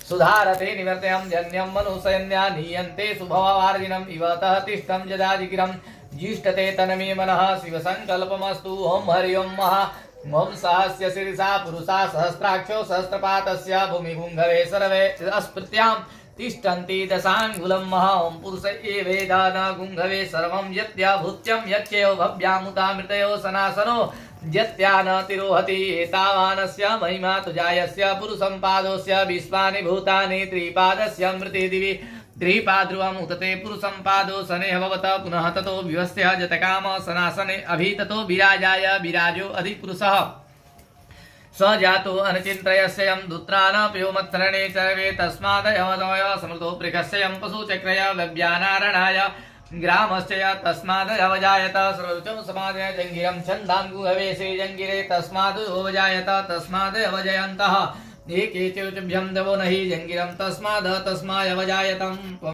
सुधारते निवर्तयं जन्यं मनुसयन्या नीयन्ते सुभवार्जिनम् इव तः तिष्ठं जदाजिगिरं जिष्टते तन्मे मनः शिवसङ्कल्पमस्तु। ओं हरि ओं महा ओं सहस्य शिरसा पुरुषा सहस्राक्षो सहस्रपातस्य भूमिगुंघवे सर्वे अस्पृत्यां तिष्ठन्ति दशाङ्गुलं महा ओं पुरुष एवेदान गुंघवे सर्वं यत्याभूत्यं यच्चैव भव्यामुतामृतयो सनासनो यत्या न तिरोहति एतावानस्य महिमा तुजायस्य पुरुषं पादोस्य विश्वानि भूतानि त्रिपादस्य मृते दिवि त्रिपाद्रुवम् उतते पुरुषं पादो सने भवत पुनः ततो विवस्य जतकाम सनासने अभिततो विराजाय विराजो अधिपुरुषः स जातो अनचिन्त्रयस्यं दुत्रानपयोमत्तरणे चरवे तस्मादयवदय समृतो पृखस्यं पशुचक्रय व्यव्यानारणाय ग्रामस्य तस्मादयवजायत सर्वोच्चं समादय जङ्गिरं छन्दाङ्गुहवेशे जङ्गिरे तस्मादुवजायत तस्मादयवजयन्तः एके चोचभ्यं दवो नहि जङ्गिरं तस्मादयवजायतम्।